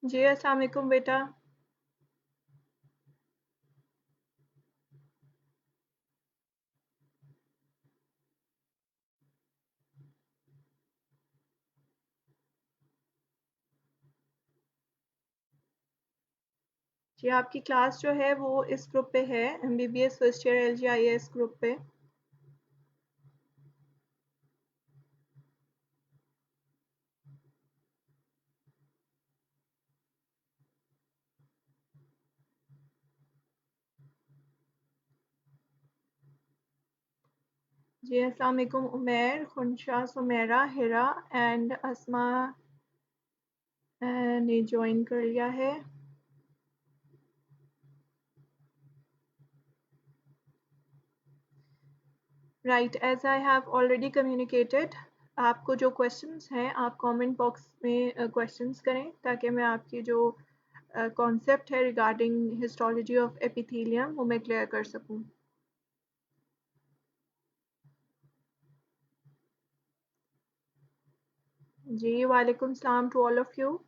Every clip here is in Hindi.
जी अस्सलाम वालेकुम बेटा। जी आपकी क्लास जो है वो इस ग्रुप पे है, MBBS first year LGIS group पे। जी अस्सलाम वालेकुम उमैर, खुनशा, सुमेरा, हिरा एंड अस्मा ने ज्वाइन कर लिया है। Right, as I have already communicated, आपको जो क्वेश्चंस हैं आप कमेंट बॉक्स में क्वेश्चंस करें ताकि मैं आपकी जो कॉन्सेप्ट है रिगार्डिंग हिस्टोलॉजी ऑफ एपिथेलियम वो मैं क्लियर कर सकूं। जी वालेकुम सलाम टू ऑल ऑफ यू।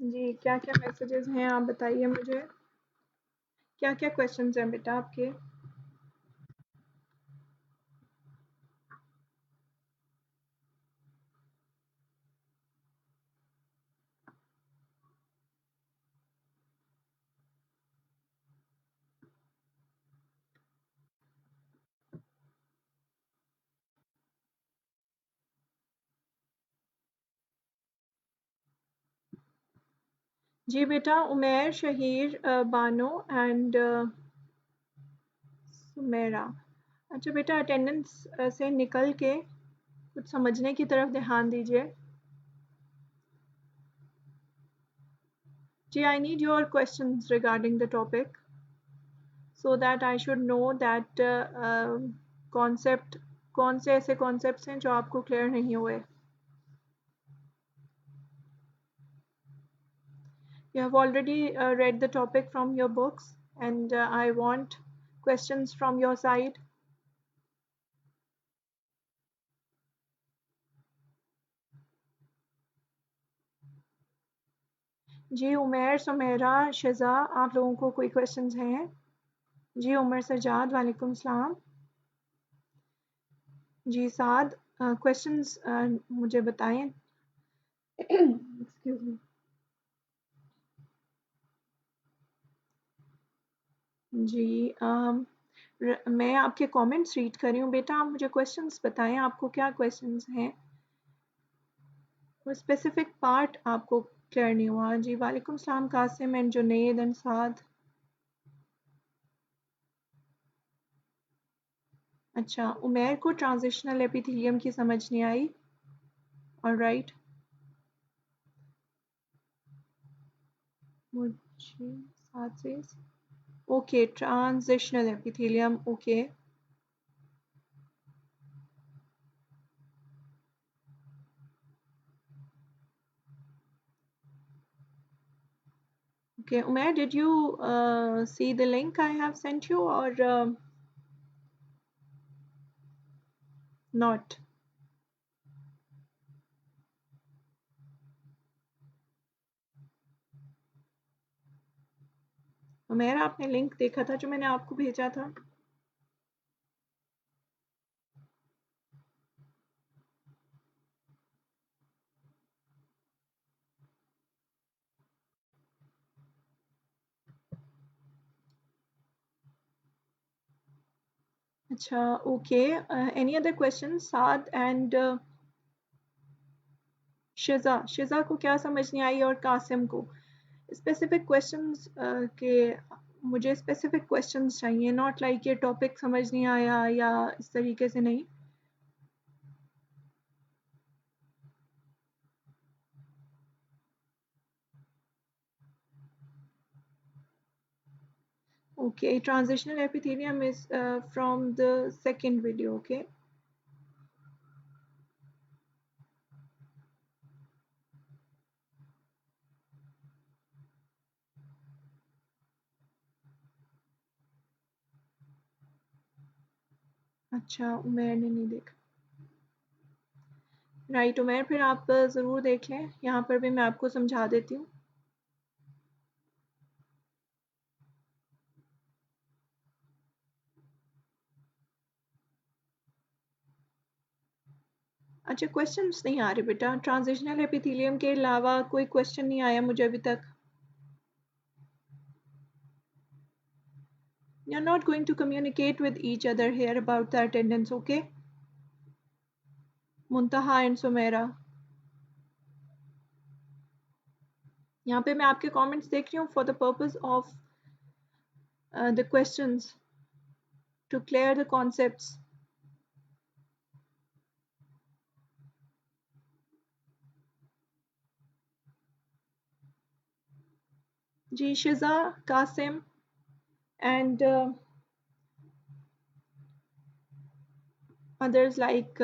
जी, क्या-क्या मैसेजेस हैं आप बताइए मुझे? क्या-क्या क्वेश्चंस हैं बेटा आपके? जी बेटा, उमैर, शहीर, बानो एंड सुमेरा। अच्छा बेटा, अटेंडेंस से निकल के कुछ समझने की तरफ ध्यान दीजिए। जी, I need your questions regarding the topic so that I should know that concept कौन से ऐसे concepts हैं जो आपको clear नहीं हुए। You have already read the topic from your books and I want questions from your side. जी उमैर, सुमेरा, शिज़ा, आप लोगों को कोई क्वेश्चंस हैं? जी उमर सजाद, वालेकुम सलाम। जी साद, क्वेश्चंस मुझे बताएं। Excuse me. जी मैं आपके कमेंट्स रीड कर रही हूँ बेटा, आप मुझे क्वेश्चंस बताएं, आपको क्या क्वेश्चंस हैं? वो स्पेसिफिक पार्ट आपको क्लियर नहीं हुआ। जी वालेकुम सलाम कासिम एंड जुनैद एंड साद। अच्छा, उमैर को ट्रांजिशनल एपिथेलियम की समझ नहीं आई। ऑलराइट, मुझे साथ से okay, transitional epithelium, okay. Okay, Umair, did you see the link I have sent you or not? Umair, आपने लिंक देखा था जो मैंने आपको भेजा था? अच्छा, okay. Any other question? Saad and Shiza, Shiza को क्या समझ नहीं आई और कासिम को? स्पेसिफिक क्वेश्चंस के मुझे स्पेसिफिक क्वेश्चंस चाहिए, नॉट लाइक ये टॉपिक समझ नहीं आया या इस तरीके से नहीं। Okay, transitional epithelium is from the second video, okay? अच्छा, उमेर ने नहीं देखा। राइट उमेर, फिर आप ज़रूर देख लें, यहाँ पर भी मैं आपको समझा देती हूँ। अच्छा, क्वेश्चंस नहीं आ रहे बेटा, ट्रांजिशनल एपिथेलियम के अलावा कोई क्वेश्चन नहीं आया मुझे अभी तक। You're not going to communicate with each other here about the attendance, okay? Muntaha and Sumaira, यहाँ पे मैं आपके कमेंट्स देख रही हूँ for the purpose of the questions to clear the concepts. जी Shiza, Qasim and others like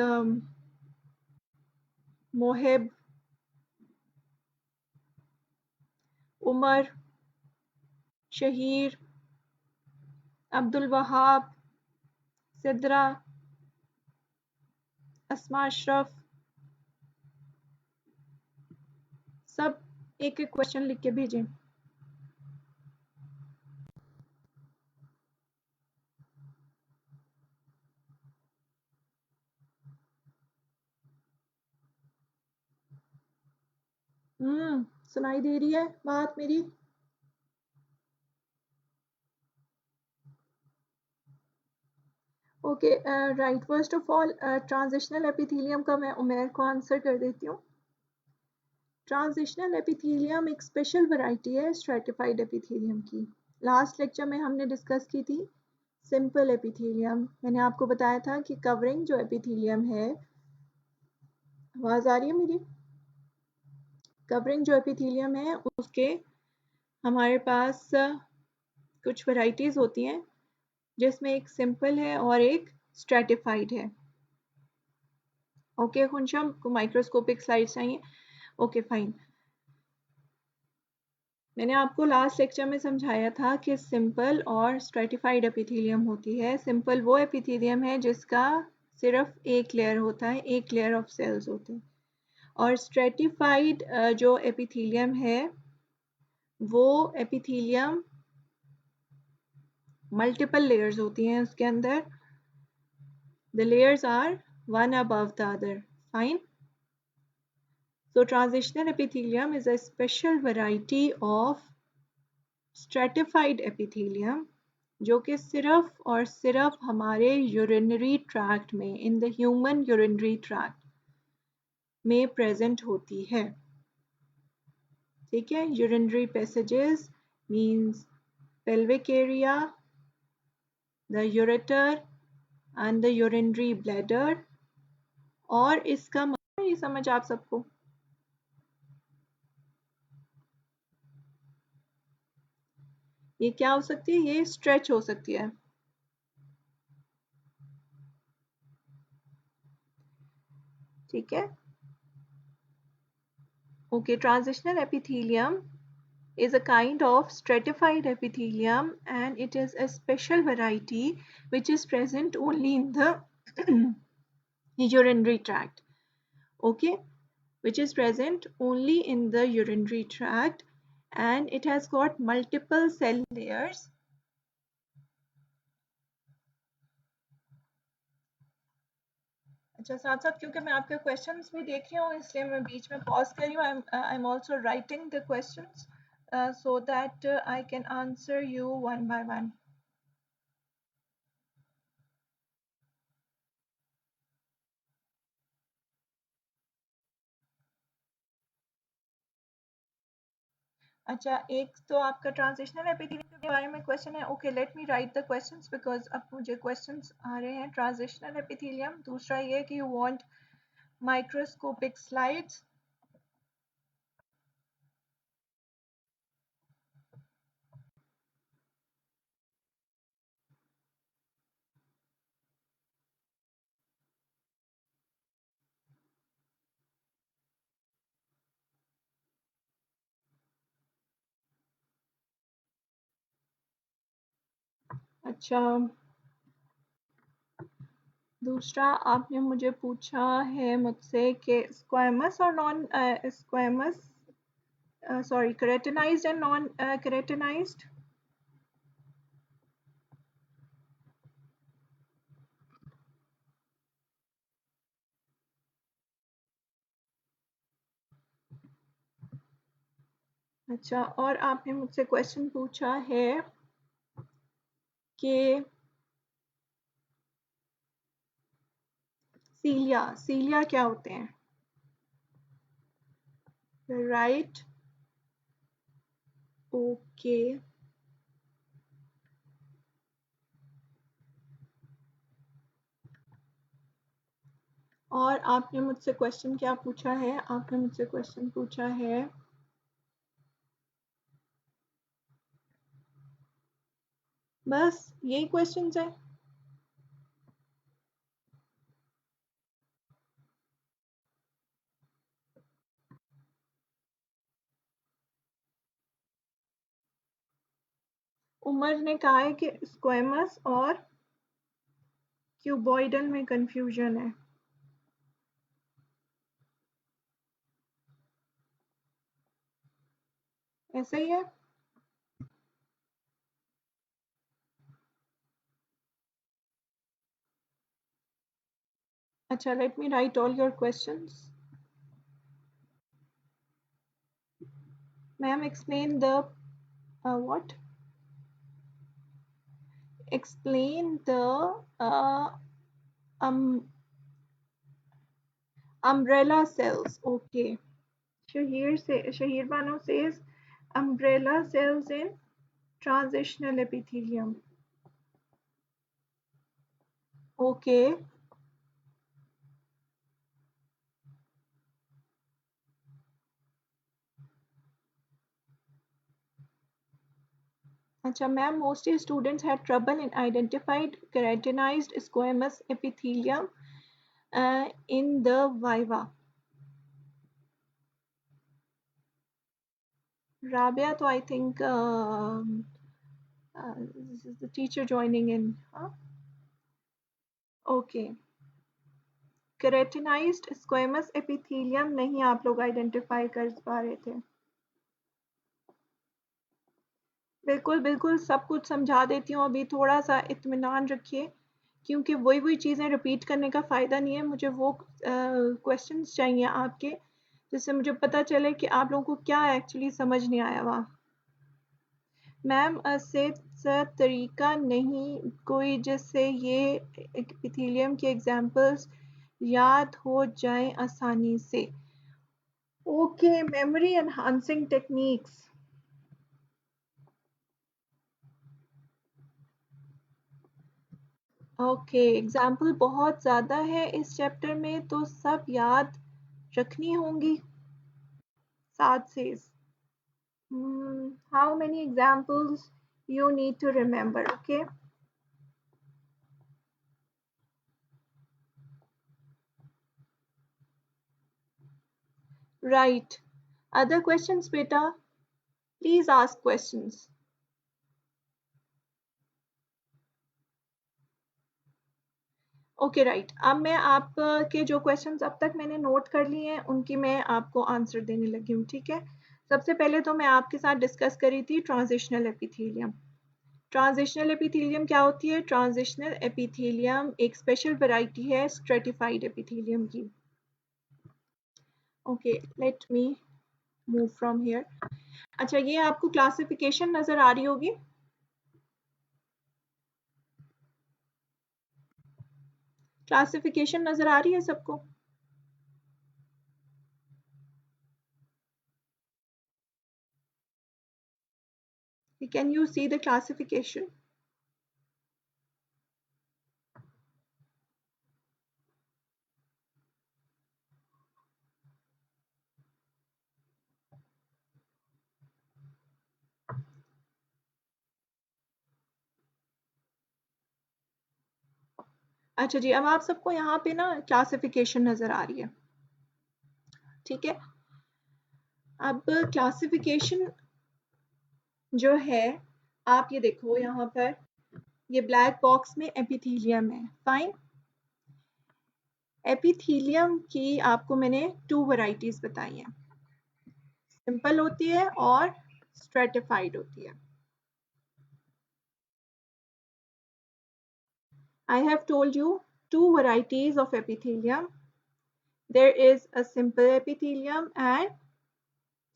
Mohib, Umar, Shahir, Abdul Wahab, Sidra, Asma Ashraf, सब एक एक क्वेश्चन लिख के भेजें। सुनाई दे रही है बात मेरी? Okay right, first of all transitional epithelium का मैं उमेर को आंसर कर देती हूँ। ट्रांजिशनल एपिथेलियम एक स्पेशल वैरायटी है स्ट्रेटिफाइड एपिथेलियम की। लास्ट लेक्चर में हमने डिस्कस की थी सिंपल एपिथेलियम। मैंने आपको बताया था कि कवरिंग जो एपिथेलियम है, आवाज़ आ रही है मेरी? कवरिंग जो एपिथेलियम है उसके हमारे पास कुछ वैरायटीज़ होती हैं, जिसमें एक सिंपल है और एक स्ट्रेटिफाइड है। ओके खुनशम को माइक्रोस्कोपिक स्लाइड चाहिए? Okay fine. मैंने आपको लास्ट लेक्चर में समझाया था कि सिंपल और स्ट्रेटिफाइड एपिथेलियम होती है। सिंपल वो एपिथेलियम है जिसका सिर्फ एक लेयर होता है, एक लेयर ऑफ सेल्स होते हैं, और स्ट्रेटिफाइड जो एपिथेलियम है वो एपिथेलियम मल्टीपल लेयर्स होती हैं उसके अंदर। The layers are one above the other. Fine. So transitional epithelium is a special variety of stratified epithelium जो कि सिर्फ और सिर्फ हमारे यूरिनरी ट्रैक्ट में, in the human urinary tract में प्रेजेंट होती है। ठीक है, urinary passages means pelvic area, the ureter and the urinary bladder। और इसका ये समझ आप सबको? ये क्या हो सकती है? ये स्ट्रेच हो सकती है। ठीक है, okay. Transitional epithelium is a kind of stratified epithelium and it is a special variety which is present only in the urinary tract. Okay, which is present only in the urinary tract and it has got multiple cell layers। अच्छा, साथ साथ क्योंकि मैं आपके क्वेश्चंस भी देख रही हूँ इसलिए मैं बीच में पॉज कर रही हूँ। I am also writing the questions so that I can answer you one by one। अच्छा, एक तो आपका ट्रांजिशनल एपिथेलियम के बारे में क्वेश्चन है। Okay, let me right the questions because अब मुझे क्वेश्चंस आ रहे हैं। ट्रांजिशनल एपिथेलियम, दूसरा ये कि यू वांट माइक्रोस्कोपिक स्लाइड्स। अच्छा, दूसरा आपने मुझे पूछा है मुझसे कि स्क्वैमस और non squamous, sorry, keratinised and non keratinised. अच्छा, और आपने मुझसे क्वेश्चन पूछा है कि सीलिया, सीलिया क्या होते हैं? Right, okay. और आपने मुझसे क्वेश्चन क्या पूछा है? आपने मुझसे क्वेश्चन पूछा है बस यही क्वेश्चंस है। उमर ने कहा है कि स्क्वेमस और क्यूबॉइडल में कंफ्यूजन है। ऐसा ही है? अच्छा, let me right all your questions. Ma'am, explain the what? Explain the um, umbrella cells. Okay. Shahir Bano says umbrella cells in transitional epithelium. Okay. Acha, ma'am, mostly students had trouble in identified keratinized squamous epithelium in the viva. Rabia, so I think this is the teacher joining in. Huh? Okay. Keratinized squamous epithelium नहीं आप लोग आइडेंटिफाई कर पा रहे थे। बिल्कुल बिल्कुल, सब कुछ समझा देती हूँ। अभी थोड़ा सा इत्मीनान रखिए, क्योंकि वही वही चीज़ें रिपीट करने का फ़ायदा नहीं है। मुझे वो क्वेश्चंस चाहिए आपके, जिससे मुझे पता चले कि आप लोगों को क्या एक्चुअली समझ नहीं आया वहाँ। मैम, से तरीका नहीं कोई जिससे ये एपिथेलियम के एग्जांपल्स याद हो जाएं आसानी से। Okay, memory enhancing techniques. Okay, example बहुत ज़्यादा है इस चैप्टर में, तो सब याद रखनी होंगी। साथ से how many examples you need to remember, okay? Right. Other questions, beta? Please ask questions. Okay, right. अब मैं आपके जो क्वेश्चंस अब तक मैंने नोट कर लिए हैं उनकी मैं आपको आंसर देने लगी हूँ, ठीक है? सबसे पहले तो मैं आपके साथ डिस्कस करी थी ट्रांजिशनल एपिथेलियम। ट्रांजिशनल एपिथेलियम क्या होती है? ट्रांजिशनल एपिथेलियम एक स्पेशल वैरायटी है स्ट्रेटिफाइड एपिथेलियम की। Okay, let me move from here. अच्छा, ये आपको क्लासिफिकेशन नजर आ रही होगी। क्लासिफिकेशन नजर आ रही है सबको? Can you see the classification? अच्छा जी, अब आप सबको यहाँ पे ना क्लासिफिकेशन नजर आ रही है, ठीक है। अब क्लासिफिकेशन जो है, आप ये देखो यहाँ पर, ये ब्लैक बॉक्स में एपिथीलियम है, फाइन। एपिथीलियम की आपको मैंने 2 वैरायटीज बताई हैं, सिंपल होती है और स्ट्रेटिफाइड होती है। I have told you 2 varieties of epithelium. There is a simple epithelium and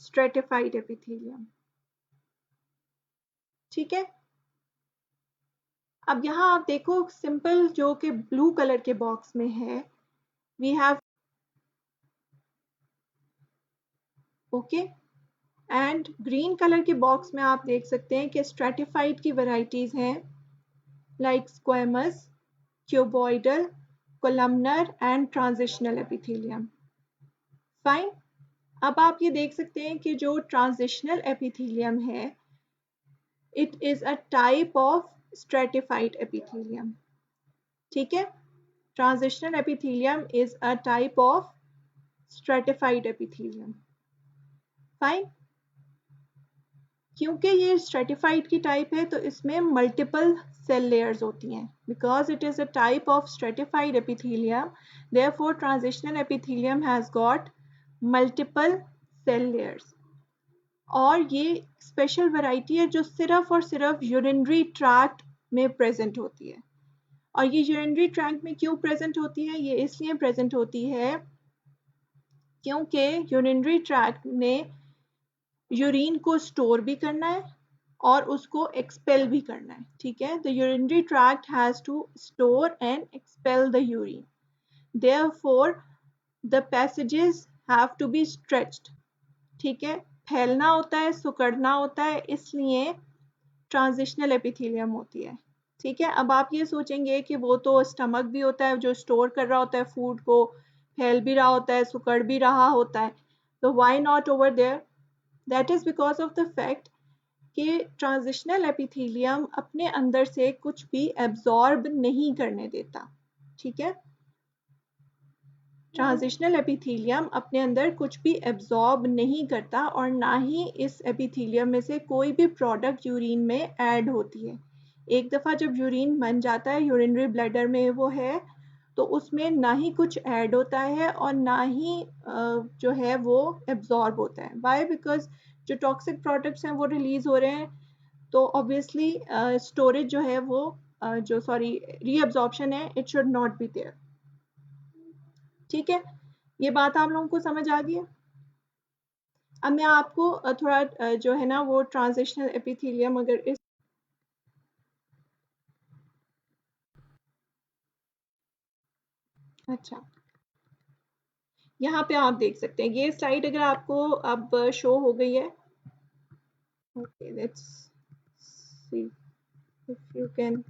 stratified epithelium. ठीक है। अब यहाँ आप देखो, सिंपल जो कि ब्लू कलर के बॉक्स में है, we have, okay, and green colour के बॉक्स में आप देख सकते हैं कि स्ट्रेटिफाइड की वैरायटीज हैं, like squamous, cuboidal, columnar and transitional epithelium, fine. अब आप ये देख सकते हैं कि जो ट्रांजिशनल एपिथेलियम है, it is a type of stratified epithelium, ठीक है। Transitional epithelium is a type of stratified epithelium, fine। क्योंकि ये stratified की टाइप है तो इसमें multiple cell layers होती हैं, because it is a type of stratified epithelium, therefore transitional epithelium has got multiple cell layers। और ये स्पेशल वैरायटी है जो सिर्फ और सिर्फ यूरिनरी ट्रैक्ट में प्रेजेंट होती है। और ये यूरिनरी ट्रैक्ट में क्यों प्रेजेंट होती है? ये इसलिए प्रेजेंट होती है क्योंकि यूरिनरी ट्रैक्ट ने यूरिन को स्टोर भी करना है और उसको एक्सपेल भी करना है, ठीक है। The urinary tract has to store and expel the urine, therefore the passages have to be stretched, ठीक है। फैलना होता है, सिकुड़ना होता है, इसलिए ट्रांजिशनल एपिथेलियम होती है, ठीक है। अब आप ये सोचेंगे कि वो तो स्टमक भी होता है जो स्टोर कर रहा होता है फूड को, फैल भी रहा होता है, सिकुड़ भी रहा होता है, तो why not over there? That is because of the fact कि ट्रांजिशनल एपिथेलियम अपने अंदर से कुछ भी एब्जॉर्ब नहीं करने देता, ठीक है। ट्रांजिशनल एपिथेलियम अपने अंदर कुछ भी एब्जॉर्ब नहीं करता और ना ही इस एपिथेलियम में से कोई भी प्रोडक्ट यूरिन में ऐड होती है। एक दफ़ा जब यूरिन बन जाता है, यूरिनरी ब्लैडर में वो है, तो उसमें ना ही कुछ ऐड होता है और ना ही जो है वो एब्जॉर्ब होता है। वाई? बिकॉज जो टॉक्सिक प्रोडक्ट्स हैं वो रिलीज हो रहे हैं, तो ऑब्वियसली स्टोरेज जो है वो जो सॉरी रीअब्जॉर्प्शन है, it should not be there, ठीक है। ये बात आप लोगों को समझ आ गई है? अब मैं आपको थोड़ा जो है ना वो ट्रांजिशनल एपिथेलियम, अगर इस, अच्छा, यहाँ पे आप देख सकते हैं, ये स्लाइड अगर आपको अब शो हो गई है, okay, let's see if you can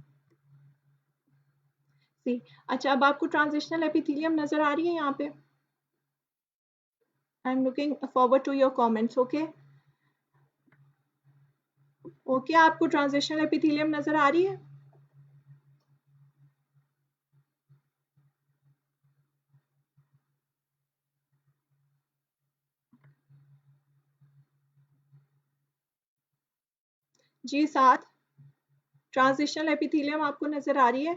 see. अच्छा, अब आपको ट्रांजिशनल एपिथेलियम नजर आ रही है यहाँ पे? I am looking forward to your comments, okay. Okay, आपको ट्रांजिशनल एपिथेलियम नजर आ रही है? जी, 7 ट्रांजिशनल एपिथेलियम आपको नजर आ रही है?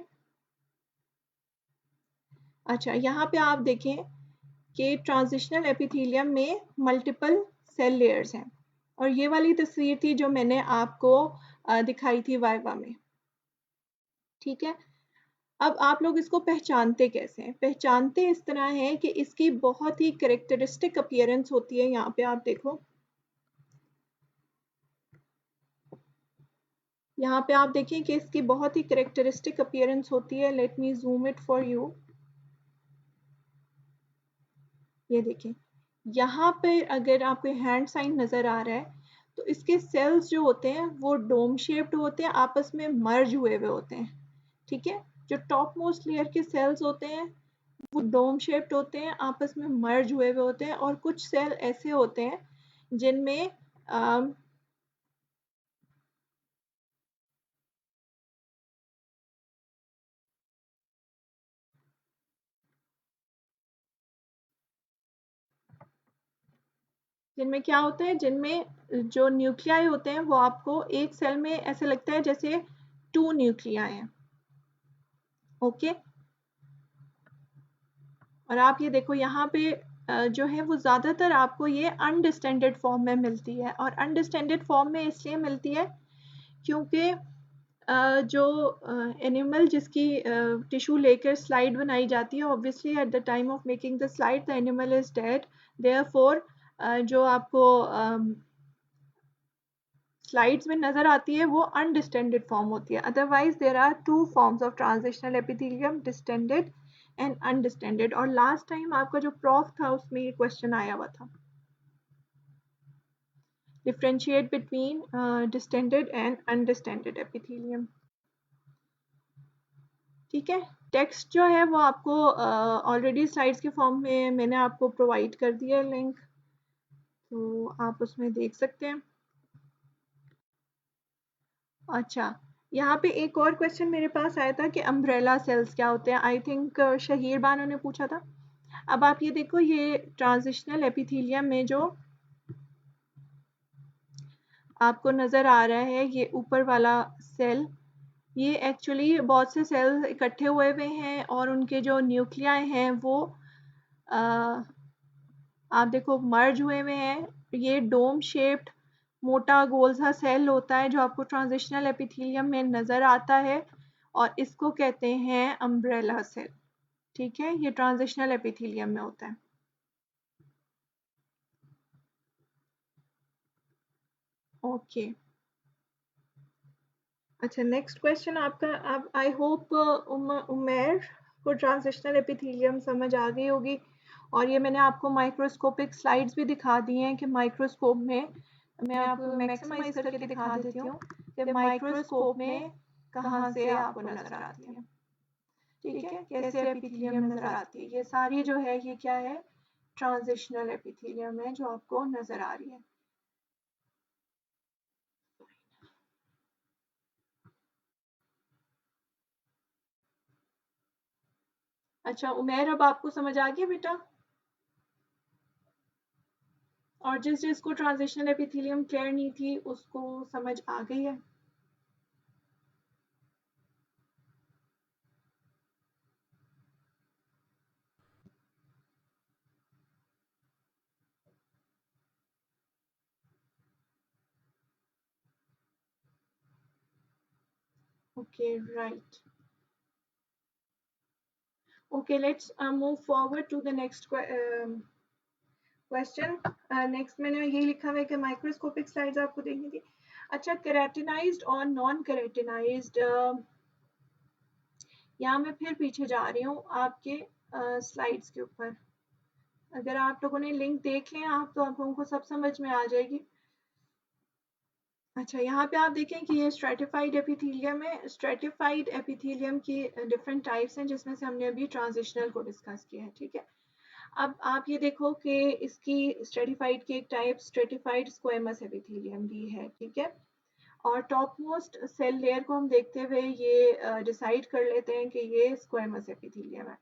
अच्छा, यहाँ पे आप देखें कि ट्रांजिशनल एपिथेलियम में मल्टीपल सेल लेयर्स हैं, और ये वाली तस्वीर थी जो मैंने आपको दिखाई थी वाइवा में, ठीक है। अब आप लोग इसको पहचानते कैसे हैं? पहचानते इस तरह है कि इसकी बहुत ही करेक्टरिस्टिक अपीयरेंस होती है। यहाँ पे आप देखो, यहाँ पे आप देखिए कि इसकी बहुत ही करेक्टरिस्टिक अपीयरेंस होती है। Let me zoom it for you. ये देखें, यहाँ पर अगर आपको हैंड साइन नज़र आ रहा है, तो इसके सेल्स जो होते हैं वो डोम शेप्ड होते हैं, आपस में मर्ज हुए हुए होते हैं, ठीक है। जो टॉप मोस्ट लेयर के सेल्स होते हैं वो डोम शेप्ड होते हैं, आपस में मर्ज हुए हुए होते हैं, और कुछ सेल ऐसे होते हैं जिनमें जिनमें क्या होता है, जिनमें जो न्यूक्लियाई होते हैं वो आपको एक सेल में ऐसे लगता है जैसे 2 न्यूक्लियाई हैं, ओके। और आप ये देखो यहाँ पे जो है वो ज़्यादातर आपको ये अनडिस्टेंडेड फॉर्म में मिलती है, और अनडिस्टेंडेड फॉर्म में इसलिए मिलती है क्योंकि जो एनिमल जिसकी टिश्यू लेकर स्लाइड बनाई जाती है, obviously at the time of making the slide the animal is dead, therefore जो आपको स्लाइड्स में नजर आती है वो अनडिस्टेंडेड फॉर्म होती है। Otherwise there are two forms of transitional epithelium, distended and undistended. और लास्ट टाइम आपका जो प्रॉफ था उसमें ये क्वेश्चन आया हुआ था, differentiate between distended and undistended epithelium, ठीक है। टेक्स्ट जो है वो आपको ऑलरेडी स्लाइड्स के फॉर्म में मैंने आपको प्रोवाइड कर दिया है लिंक, तो आप उसमें देख सकते हैं। अच्छा, यहाँ पे एक और क्वेश्चन मेरे पास आया था कि अम्ब्रेला सेल्स क्या होते हैं, आई थिंक शहीर बानो ने पूछा था। अब आप ये देखो, ये ट्रांजिशनल एपिथेलियम में जो आपको नज़र आ रहा है ये ऊपर वाला सेल, ये एक्चुअली बहुत से सेल इकट्ठे हुए हुए हैं और उनके जो न्यूक्लियाई हैं वो आप देखो मर्ज हुए हुए हैं। ये डोम शेप्ड मोटा गोल सा सेल होता है जो आपको ट्रांजिशनल एपिथेलियम में नज़र आता है, और इसको कहते हैं अम्ब्रेला सेल, ठीक है। ये ट्रांजिशनल एपिथेलियम में होता है, ओके। अच्छा, नेक्स्ट क्वेश्चन आपका, अब आई होप उमेर को ट्रांजिशनल एपिथेलियम समझ आ गई होगी, और ये मैंने आपको माइक्रोस्कोपिक स्लाइड्स भी दिखा दी हैं कि माइक्रोस्कोप में मैं आपको मैक्सिमाइज करके दिखा देती हूँ कि माइक्रोस्कोप में कहाँ से आपको नज़र आती है, ठीक है, कैसे एपिथेलियम नज़र आती है। ये सारी जो है ये क्या है, ट्रांजिशनल एपिथेलियम है जो आपको नज़र आ रही है। अच्छा उमेर, अब आपको समझ आ गया बेटा, और जिसको ट्रांजिशनल एपिथेलियम क्लियर नहीं थी उसको समझ आ गई है। Okay, right. Okay, let's move forward to the next question. Next मैंने यही लिखा हुआ है कि माइक्रोस्कोपिक स्लाइड्स आपको देखनी थी। अच्छा, केराटिनाइज्ड और नॉन केराटिनाइज्ड, यहाँ मैं फिर पीछे जा रही हूँ आपके स्लाइड्स के ऊपर। अगर आप लोगों ने लिंक देख लें आप, तो आप लोगों को सब समझ में आ जाएगी। अच्छा, यहाँ पे आप देखें कि ये स्ट्रेटिफाइड एपिथेलियम है। स्ट्रेटिफाइड एपिथेलियम की डिफरेंट टाइप्स हैं जिसमें से हमने अभी ट्रांजिशनल को डिस्कस किया है, ठीक है। अब आप ये देखो कि इसकी स्ट्रेटिफाइड की एक टाइप स्ट्रेटिफाइड स्क्वेमस एपिथेलियम भी है, ठीक है। और टॉप मोस्ट सेल लेयर को हम देखते हुए ये डिसाइड कर लेते हैं कि ये स्क्वेमस एपिथेलियम है।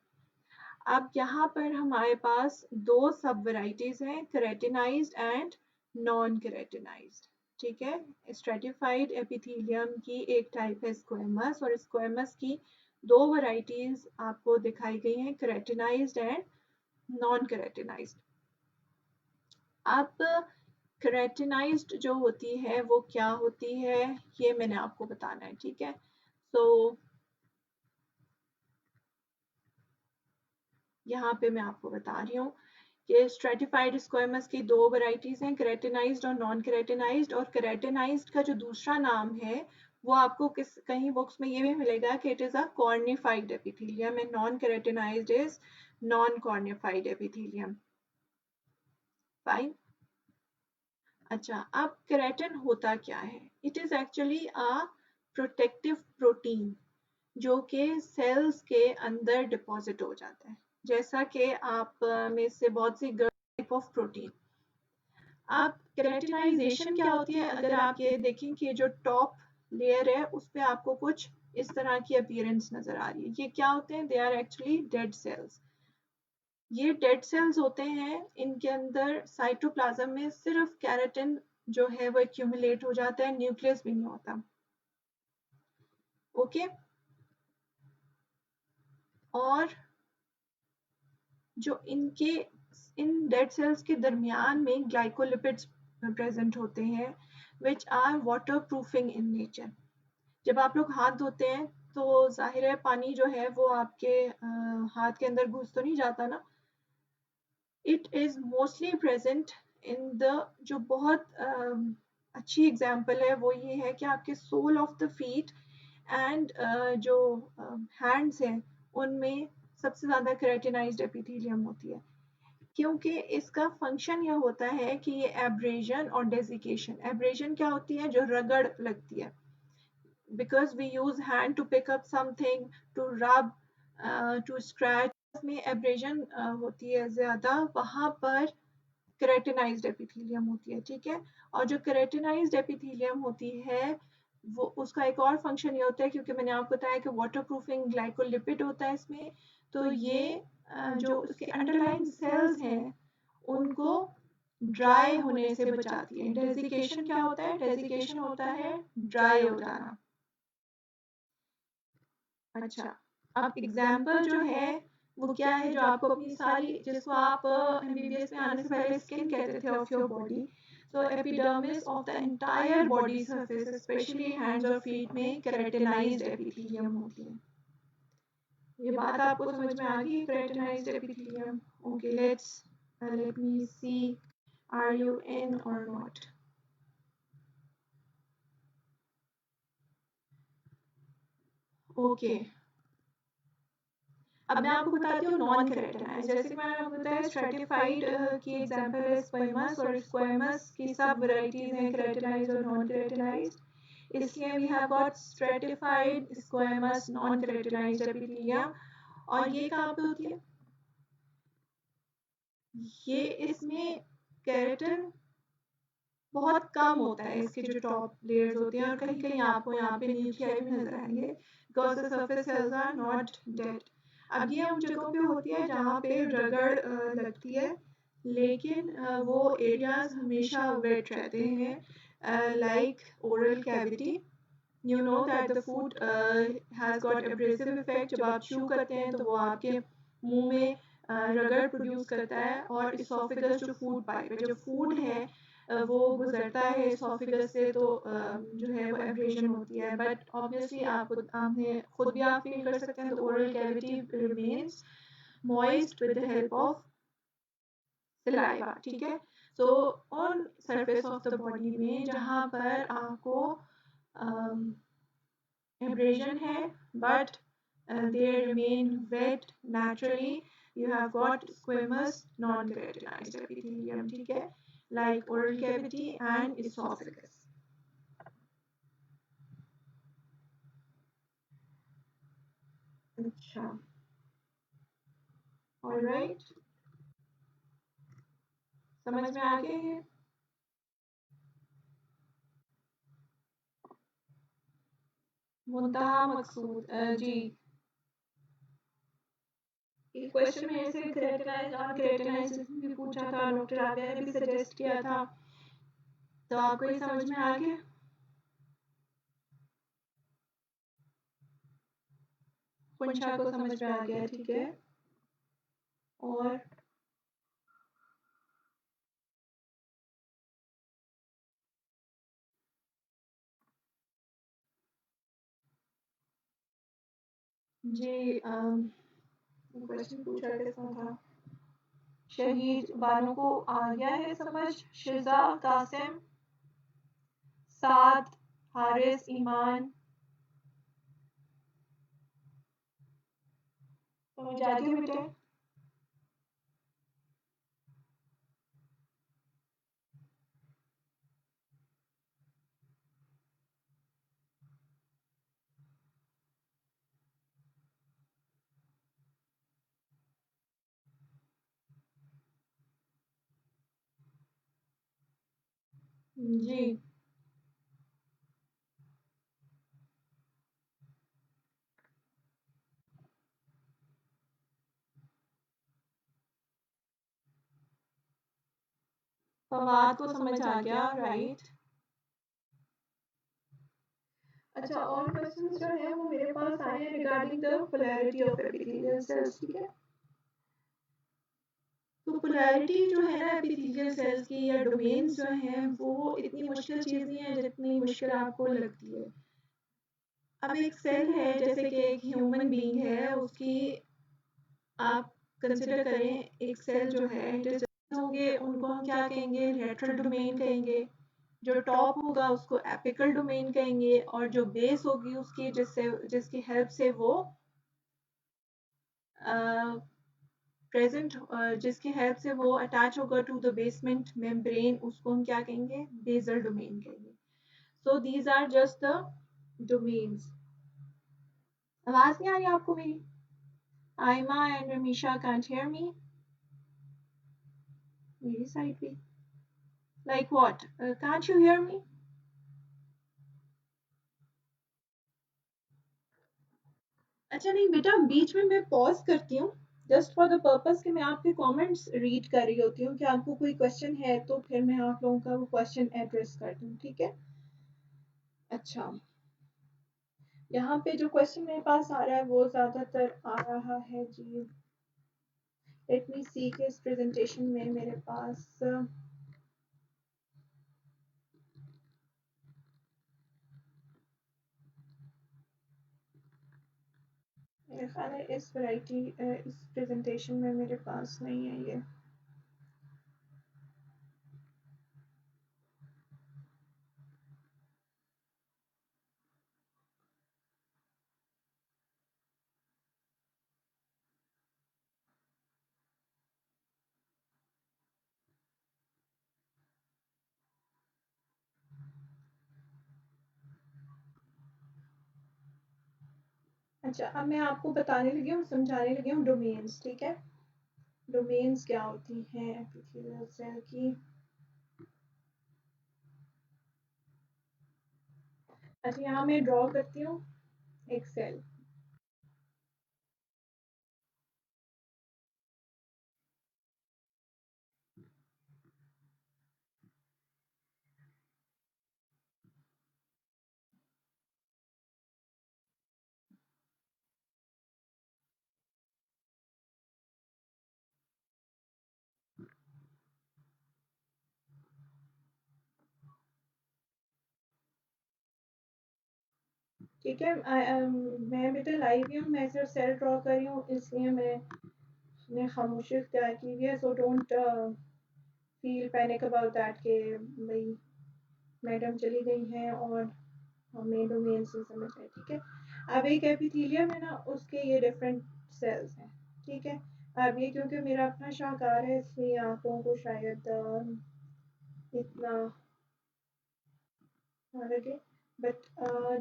अब यहाँ पर हमारे पास दो सब वेराइटीज हैं, केराटिनाइज्ड एंड नॉन केराटिनाइज्ड, ठीक है। स्ट्रेटिफाइड एपिथेलियम की एक टाइप है स्क्वेमस, और स्क्वेमस की दो वैरायटीज आपको दिखाई गई हैं, केराटिनाइज्ड एंड नॉन केराटिनाइज्ड। अब केराटिनाइज्ड जो होती है वो क्या होती है ये मैंने आपको बताना है, ठीक है। तो यहाँ पे मैं आपको बता रही हूँ कि स्ट्रेटिफाइड स्क्वेमस की दो वैरायटीज हैं, केराटिनाइज्ड और नॉन केराटिनाइज्ड। और केराटिनाइज्ड का जो दूसरा नाम है वो आपको कहीं बुक्स में ये भी मिलेगा कि it is a cornified epithelium, and non keratinized is non cornified epithelium, fine. अच्छा, अब केराटिन होता क्या है? It is actually a protective protein जो कि सेल्स के अंदर डिपॉजिट हो जाता है, जैसा कि आप में से बहुत सी टाइप ऑफ प्रोटीन। आप केराटिनाइजेशन क्या होती है, अगर आप ये देखें कि जो टॉप लेयर है उस पे आपको कुछ इस तरह की अपीयरेंस नजर आ रही है, ये क्या होते हैं? They are actually dead cells. ये डेड सेल्स होते हैं, इनके अंदर साइटोप्लाज्म में सिर्फ केराटिन जो है वो एक्यूमुलेट हो जाता है, न्यूक्लियस भी नहीं होता। ओके, और जो इन डेड सेल्स के दरमियान में ग्लाइकोलिपिड्स प्रेजेंट होते हैं which are water proofing in nature. जब आप लोग हाथ धोते हैं तो जाहिर है पानी जो है वो आपके हाथ के अंदर घुस तो नहीं जाता ना। It is mostly present in the, जो बहुत अच्छी एग्जाम्पल है वो ये है कि आपके sole of the feet and जो हैंड्स हैं उनमें सबसे ज़्यादा केराटिनाइज्ड एपिथेलियम होती है, क्योंकि इसका फंक्शन यह होता है कि ये एब्रेजन और डेजिकेशन। एब्रेजन क्या होती है? जो रगड़ लगती है, because we use hand to pick up something, to rub, to scratch, में एब्रेजन होती है ज़्यादा, वहाँ पर केराटिनाइज्ड एपिथेलियम होती है। ठीक है, और जो केराटिनाइज्ड एपिथेलियम होती है वो उसका एक और फंक्शन ये होता है, क्योंकि मैंने आपको बताया कि वाटर प्रूफिंग ग्लाइकोलिपिड होता है इसमें, तो ये जो उसके अंडरलाइंग सेल्स हैं उनको ड्राई होने से बचाती है। डेजिकेशन क्या होता है? डेजिकेशन होता है ड्राई हो जाना। अच्छा, अब एग्जाम्पल जो है वो क्या है, जो आपको अपनी सारी, जिसको आप एमबीबीएस में आने से पहले स्किन कहते थे of your body, so epidermis of the entire body surface specially hands और फीट में केराटिनाइज्ड एपिथेलियम होती है। ये बात आपको समझ में आ गई? Keratinized epithelium. Okay, let me see, are you in or not? Okay, अब मैं आपको बताती हूँ नॉन केराटिनाइज्ड। जैसे कि मैंने आपको बताया स्ट्रेटिफाइड की एग्जांपल है स्क्वेमस, और स्क्वेमस की सब वैरायटीज हैं, केराटिनाइज्ड और नॉन केराटिनाइज्ड। इसलिए we have got stratified squamous non keratinized epithelium. और ये कहाँ पे होती है? ये इसमें केराटिन बहुत कम होता है, इसके जो टॉप लेयर्स होते हैं, और कहीं कहीं आपको यहाँ पे न्यूक्लियाई भी नजर आएंगे, because the surface cells are not dead. अब ये उन जगहों पे होती है जहाँ पे रगड़ लगती है, लेकिन वो एरियाज हमेशा वेट रहते हैं, like oral cavity. You know that the food has got abrasive effect. जब आप च्यू करते हैं तो वो आपके मुंह में रगड़ प्रोड्यूस करता है, और इसोफेगस जो फूड पाइप है, जो फूड है वो गुजरता है इसोफेगस से, तो जो है वो एब्रेशन होती है। बट ऑब्वियसली आपने खुद भी आप फील कर सकते हैं, तो oral cavity remains moist with the help of saliva। ठीक है, so on surface of the body में जहाँ पर आपको abrasion है, but they remain wet naturally, you have got squamous non-keratinized epithelium। ठीक है, like oral cavity and esophagus। अच्छा, ऑलराइट, समझ में आ गया ये? मुंतहा मकसूद जी, एक क्वेश्चन मेरे से केराटिनाइज्ड नॉन केराटिनाइज्ड भी पूछा था, डॉक्टर आबिया ने भी सजेस्ट किया था, तो आपको ये समझ में आ गया? पुंछा को समझ में आ गया, ठीक है। और जी, क्वेश्चन पूछा किसने था? शहीद बानो को आ गया है समझ? शिजा, कासिम, साद, हारिस, ईमान, समझ आ गया बेटे? जी। फवाद को समझ आ गया, राइट। अच्छा, और क्वेश्चंस जो है वो मेरे पास आए हैं regarding the polarity of epithelial sales, ठीक है। तो पोलैरिटी जो है ना एपिथेलियल सेल्स की या डोमेन्स जो हैं वो इतनी मुश्किल चीज़ नहीं है जितनी मुश्किल आपको लगती है। अब एक सेल है, जैसे कि एक ह्यूमन बीइंग है, उसकी आप कंसिडर करें एक सेल जो है, इंटेस्टाइन होंगे उनको हम क्या कहेंगे, लेटरल डोमेन कहेंगे। जो टॉप होगा उसको एपिकल डोमेन कहेंगे, और जो बेस होगी उसकी जिसकी हेल्प से वो प्रेजेंट जिसकी हेल्प से वो अटैच होगा टू द बेसमेंट मेम्ब्रेन, उसको हम क्या कहेंगे, बेसल डोमेन कहेंगे। So these are just the domains. आवाज नहीं आ रही आपको मेरी? Ayma and Ramisha can't hear me, मेरी साइड पे। Like what? Can't you hear me? अच्छा नहीं बेटा, बीच में मैं पॉज करती हूँ जस्ट फॉर द पर्पस कि मैं आपके कमेंट्स रीड कर रही होती हूँ कि आपको कोई क्वेश्चन है तो फिर मैं आप लोगों का वो क्वेश्चन एड्रेस कर दूँ, ठीक है। अच्छा, यहाँ पे जो क्वेश्चन मेरे पास आ रहा है वो ज़्यादातर आ रहा है जी। लेट मी सी के इस प्रेजेंटेशन में मेरे पास मेरे ख्याल है इस इस प्रेजेंटेशन में मेरे पास नहीं है ये। अच्छा, अब मैं आपको बताने लगी हूँ, समझाने लगी हूँ डोमेन्स, ठीक है। डोमेन्स क्या होती हैं एपिथेलियल सेल की। अच्छा, यहाँ मैं ड्रॉ करती हूँ एक सेल। ठीक है, मैं बेटा लाइव ही हूँ, मैं सिर्फ सेल ड्रॉ कर रही हूँ, इसलिए मैंने खामोशी इख्तियार की हुई है। So don't feel panic about that कि भाई मैडम चली गई हैं और हमें डोमेन से समझ आए, ठीक है। अब एक एपिथेलियम है ना, उसके ये डिफरेंट सेल्स हैं, ठीक है। अब ये क्योंकि मेरा अपना शाहकार है इसलिए आप लोगों को शायद इतना ना लगे, but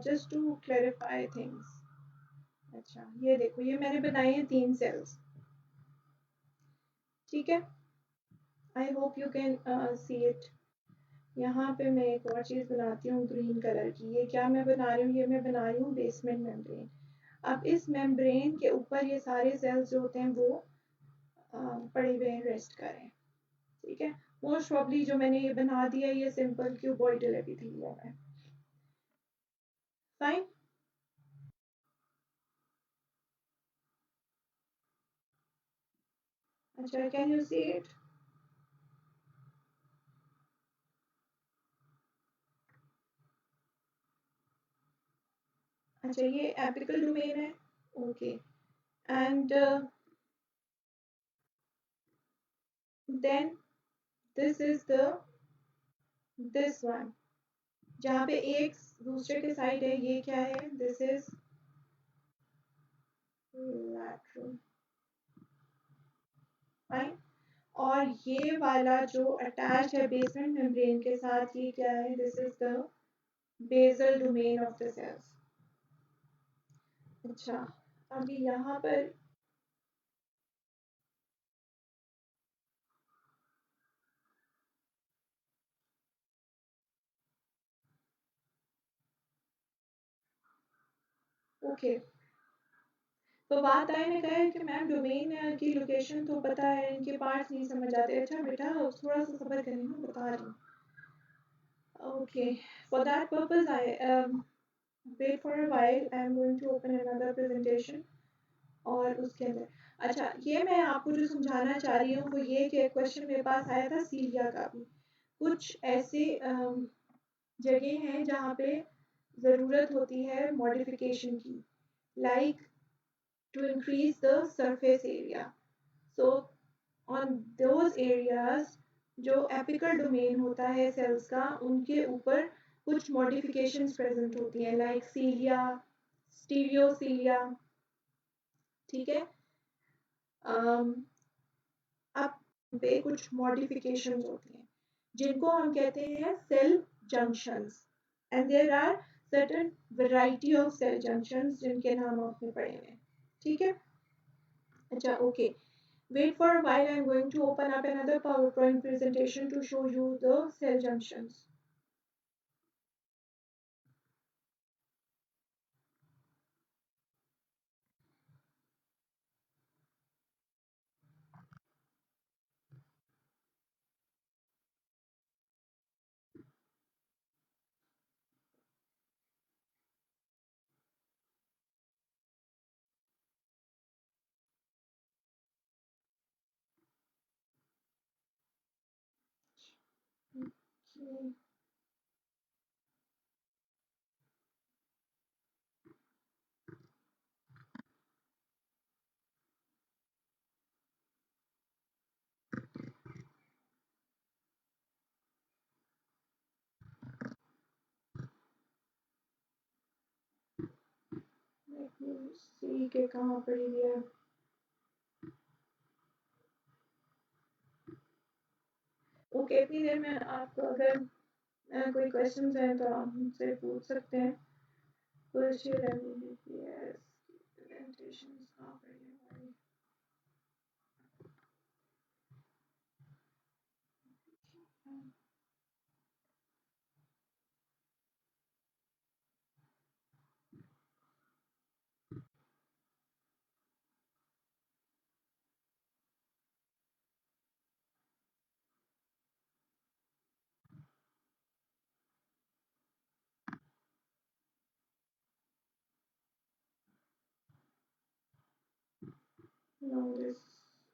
just to clarify things. अच्छा, ये देखो, ये मैंने बनाए हैं 3 सेल्स, ठीक है। I hope you can see it. यहाँ पे मैं एक और चीज़ बनाती हूँ ग्रीन कलर की। ये क्या मैं बना रही हूँ, ये मैं बना रही हूँ बेसमेंट मेम्ब्रेन। अब इस मेम्ब्रेन के ऊपर ये सारे सेल्स जो होते हैं वो पड़े हुए रेस्ट करें, ठीक है। मोस्ट प्रॉब्ली जो मैंने ये बना दिया ये सिंपल क्यूबॉइडल एपिथेलियम है, फाइन। अच्छा, कैन यू सी इट? अच्छा, ये एपिकल डोमेन है, okay. And then this is the this one, जहाँ पे एक दूसरे के साइड है, ये क्या है, दिस इज लैटरल, फाइन। और ये वाला जो अटैच्ड है बेसमेंट मेम्ब्रेन के साथ, ये क्या है, this is the basal domain of the cells. अच्छा, अभी यहाँ पर ओके, तो बात आए ने कहा है कि मैम डोमेन की लोकेशन तो पता है, इनके पार्ट्स नहीं समझ आते। अच्छा बेटा थोड़ा सा सब्र करें, मैं बता रही हूँ। Okay, for that purpose I wait for a while, I am going to open another presentation. और उसके अंदर अच्छा, ये मैं आपको जो समझाना चाह रही हूँ वो ये कि क्वेश्चन मेरे पास आया था सीरिया का भी। कुछ ऐसे जगह हैं जहाँ पे ज़रूरत होती है मॉडिफिकेशन की, like to increase the surface area. So on those areas जो एपिकल डोमेन होता है सेल्स का, उनके ऊपर कुछ मॉडिफिकेशंस प्रेजेंट होती हैं, लाइक सीलिया, स्टीरियोसीलिया। ठीक है, अब पे कुछ मॉडिफिकेशंस होती हैं जिनको हम कहते हैं cell junctions, and there are certain variety of cell junctions जिनके नाम आपने पढ़े हैं। ठीक है, अच्छा okay, wait for a while, I'm going to open up another PowerPoint presentation to show you the cell junctions. Okay. Let me see कि कहाँ पर ये है। ओके, इतनी देर में आपको अगर कोई क्वेश्चंस हैं तो आप मुझसे पूछ सकते हैं। First year MBBS presentations कहाँ पर है हमारी? No, this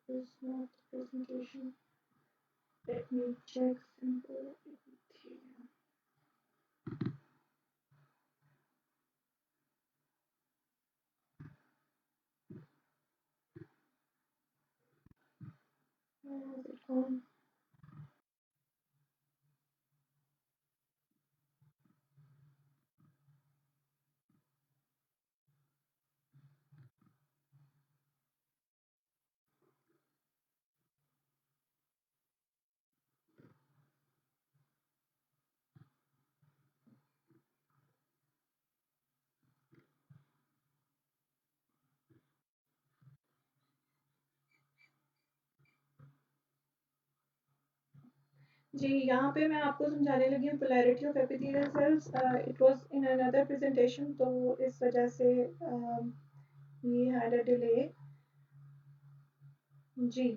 is not the presentation. Let me check simple epithelium. Where has it gone? जी, यहाँ पे मैं आपको समझाने लगी हूँ polarity of epithelial cells. It was in another presentation, तो इस वजह से ये हैड अ डिले। जी,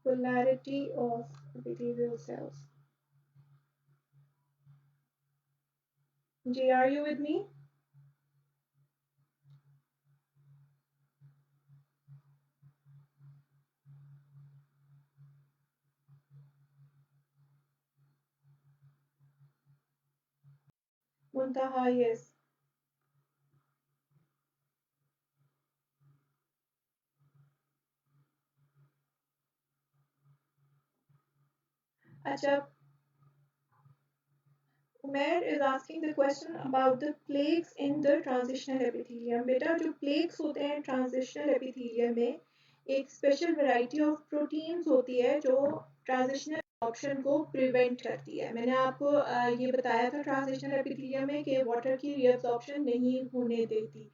पोलैरिटी ऑफ एपिथेलियल सेल्स। जी, are you with me? Muntaha, yes. अच्छा, Umair is asking the question about the plaques in the transitional epithelium. बेटा जो plaques होते हैं transitional epithelium में, एक special variety of proteins होती है जो transitional absorption को prevent करती है। मैंने आपको ये बताया था transitional epithelium में कि water की reabsorption नहीं होने देती।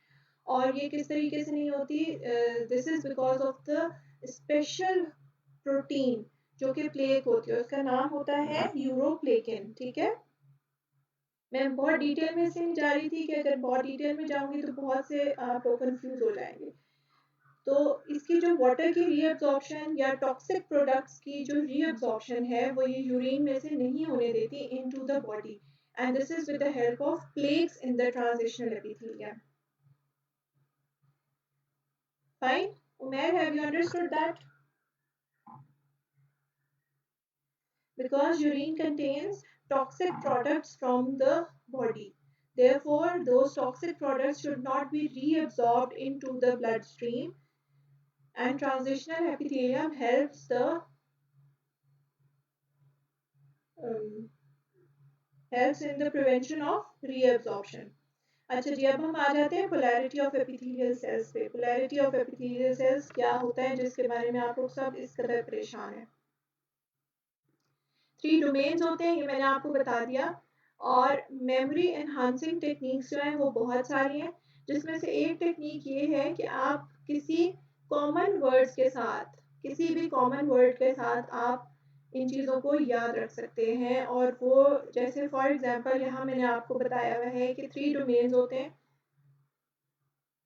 और ये किस तरीके से नहीं होती? This is because of the special protein जो कि प्लेक होती है, उसका नाम होता है यूरोप्लेकिन। ठीक है, मैं बहुत डिटेल में से नहीं जा रही थी कि अगर बहुत डिटेल में जाऊंगी तो बहुत से आप लोग कंफ्यूज हो जाएंगे। तो इसकी जो वाटर की रीअब्जॉर्प्शन या टॉक्सिक प्रोडक्ट्स की जो रीअब्जॉर्प्शन है वो ये यूरिन में से नहीं होने देती into the body, and this is with the help of plaques in the transitional epithelium. Fine, Umair, have you understood that? Because urine contains toxic products from the body. Therefore, those toxic products should not be reabsorbed into the bloodstream, and transitional epithelium um, helps in the prevention of reabsorption. अच्छा जी, अब हम आ जाते हैं पोलैरिटी ऑफ एपिथेलियल सेल्स पे। पोलैरिटी ऑफ एपिथेलियल सेल्स क्या होता है जिसके बारे में आप लोग सब इस कदर परेशान हैं। 3 डोमेन्स होते हैं, ये मैंने आपको बता दिया। और मेमोरी एनहांसिंग टेक्निक्स जो हैं वो बहुत सारी हैं, जिसमें से एक टेक्निक ये है कि आप किसी कॉमन वर्ड्स के साथ, किसी भी कॉमन वर्ड के साथ आप इन चीज़ों को याद रख सकते हैं। और वो जैसे फॉर एग्जांपल यहाँ मैंने आपको बताया हुआ है कि 3 डोमेन्स होते हैं,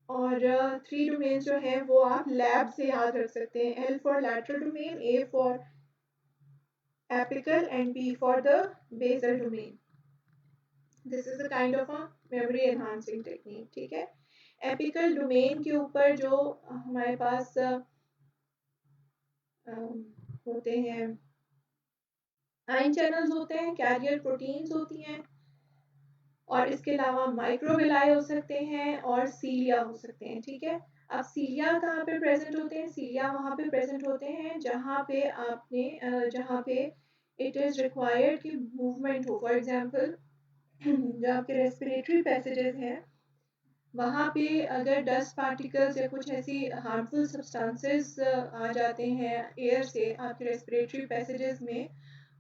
और 3 डोमेन्स जो हैं वो आप लैब से याद रख सकते हैं। L for lateral domain, A for apical, and B for the basal domain. This is a kind of a memory enhancing technique, ठीक है। एपिकल डोमेन के ऊपर जो हमारे पास होते हैं आयन चैनल्स होते हैं, कैरियर प्रोटीन्स होती हैं, और इसके अलावा माइक्रोविलाई हो सकते हैं और सीलिया हो सकते हैं, ठीक है। अब सीलिया कहाँ पे प्रेजेंट होते हैं? सीलिया वहाँ पे प्रेजेंट होते हैं जहाँ पे आपने जहाँ पे इट इज़ रिक्वायर्ड कि मूवमेंट हो। फॉर एग्जांपल जो आपके रेस्पिरेटरी पैसेजेस हैं वहाँ पे अगर डस्ट पार्टिकल्स या कुछ ऐसी हार्मफुल सब्सटेंसेस आ जाते हैं एयर से आपके रेस्पिरेटरी पैसेजेस में,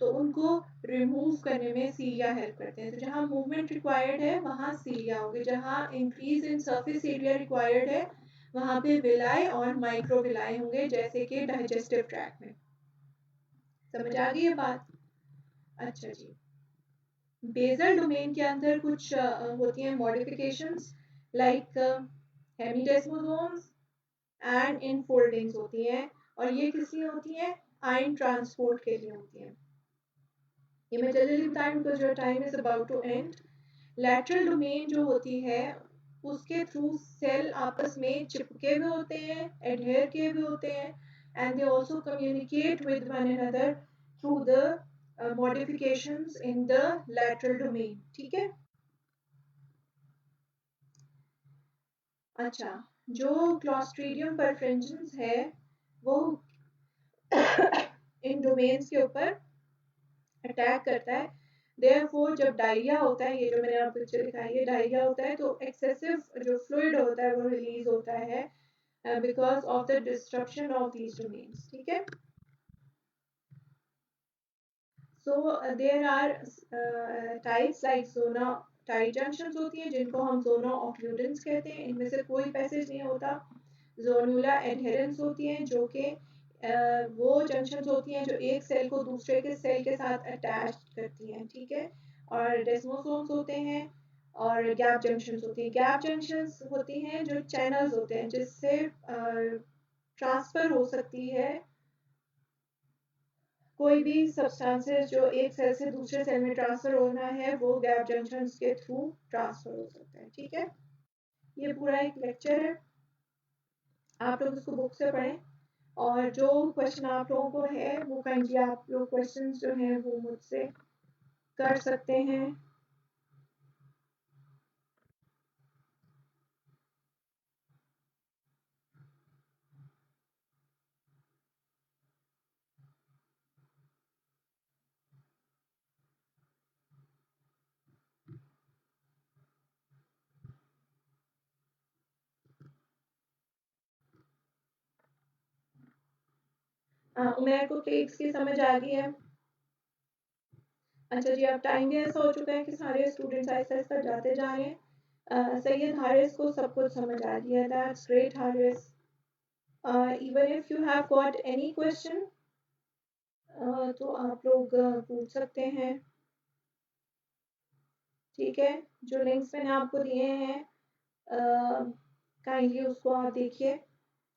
तो उनको रिमूव करने में सीलिया हेल्प करते हैं। तो जहाँ मूवमेंट रिक्वायर्ड है वहाँ सीलिया होगी, जहाँ increase in surface area required है वहाँ पे विलाई और माइक्रोविलाई होंगे, जैसे कि डाइजेस्टिव ट्रैक्ट में। समझ आ गई ये बात? अच्छा जी। बेसल डोमेन के अंदर कुछ होती हैं मॉडिफिकेशंस, लाइक हेमीडेस्मोसोम्स एंड इनफोल्डिंग्स होती हैं, और ये किस लिए होती हैं? आयन ट्रांसपोर्ट के लिए होती हैं। ये मैं जल्दी जल्दी बताऊं because your time is about to end. Lateral domain जो होती है उसके थ्रू सेल आपस में चिपके हुए होते हैं, एडहेयर किए हुए होते हैं, and they also communicate with one another through the modifications in the lateral domain, ठीक है। अच्छा, जो क्लॉस्ट्रीडियम परफरेंजेंस है वो इन डोमेन्स के ऊपर अटैक करता है। देयरफॉर जब डायरिया होता है, ये जो मैंने आपको पिक्चर दिखाई है, डायरिया होता है तो एक्सेसिव जो फ्लूइड होता है वो रिलीज होता है because of the destruction of these domains, ठीक है। So there are types like zona tight junctions होती हैं जिनको हम जोनो ऑक्लूडेंस कहते हैं, इनमें से कोई पैसेज नहीं होता। जोनुला एडहेरेंस होती हैं जो कि वो जंक्शंस होती हैं जो एक सेल को दूसरे के सेल के साथ अटैच करती हैं, ठीक है। और डेस्मोसोम्स होते हैं, और गैप जंक्शंस होती हैं। गैप जंक्शंस होती हैं जो चैनल्स होते हैं जिससे ट्रांसफर हो सकती है कोई भी सब्सटेंसेस जो एक सेल से दूसरे सेल में ट्रांसफर होना है वो गैप जंक्शंस के थ्रू ट्रांसफर हो सकता है, ठीक है। ये पूरा एक लेक्चर है, आप लोग इसको बुक से पढ़ें, और जो क्वेश्चन आप लोगों को है वो काइंडली आप लोग क्वेश्चंस जो हैं वो मुझसे कर सकते हैं। उमेर को प्लेट्स की समझ आ गई है? अच्छा जी, अब टाइम भी ऐसा हो चुका है कि सारे स्टूडेंट्स आहिस्ता आहिस्ता जाते जा रहे हैं। सैयद हारिस को सब कुछ समझ आ गया है, that's great Haris. Even if you have got any question तो आप लोग पूछ सकते हैं, ठीक है, जो लिंक्स मैंने आपको दिए हैं काइंडली उसको आप देखिए।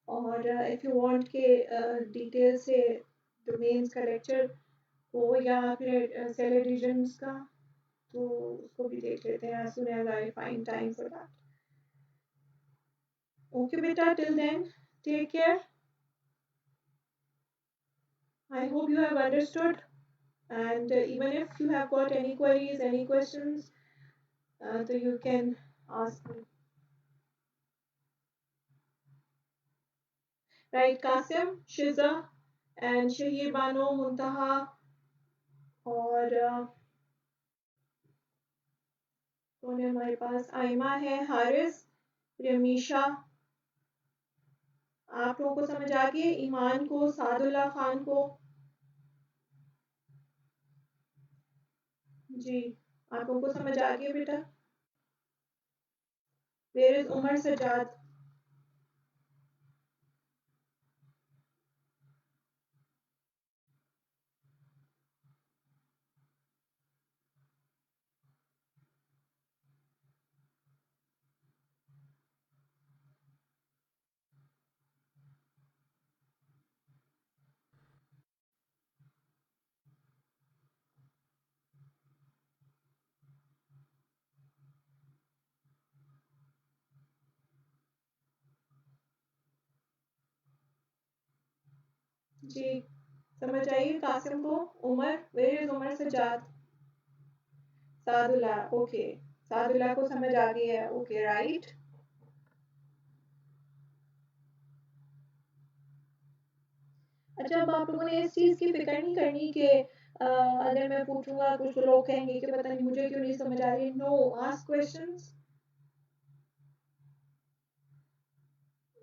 और इफ़ यू वांट के डिटेल से डोमेन्स का लेक्चर हो या फिर सेल एडिशंस का, तो उसको भी देख लेते हैं as soon as I find time for that. Okay beta, till then, take care. I hope you have understood, and even if you have got any queries, any questions, so you can ask me. Right, Qasim, Shiza, and Shahir Bano, Muntaha, और कौन है हमारे पास, आयमा है, हारिस, रमीशा। आप लोगों को समझ आ गई? ईमान को, सादुल्ला खान को, जी आप लोगों को समझ आ गई बेटा? Where is Umar Sajjad? जी समझ आइए कासिम को। Umar, where is Umar Sajjad? Saadullah, okay, Saadullah को समझ आ गई है, ओके राइट। अच्छा, अब आप लोगों ने इस चीज़ की फिक्र नहीं करनी कि अगर मैं पूछूंगा कुछ तो लोग कहेंगे कि पता नहीं मुझे क्यों नहीं समझ आ रही। No, ask questions,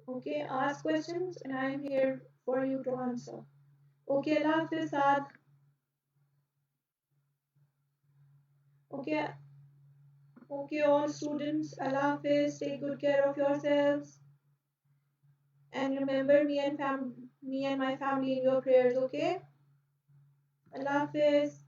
okay, ask questions and I am here for you to answer. Okay, अल्लाह हाफिज़ Saad. Okay, okay, all students, Allah Hafiz, take good care of yourselves, and remember me and my family in your prayers, okay? Allah Hafiz.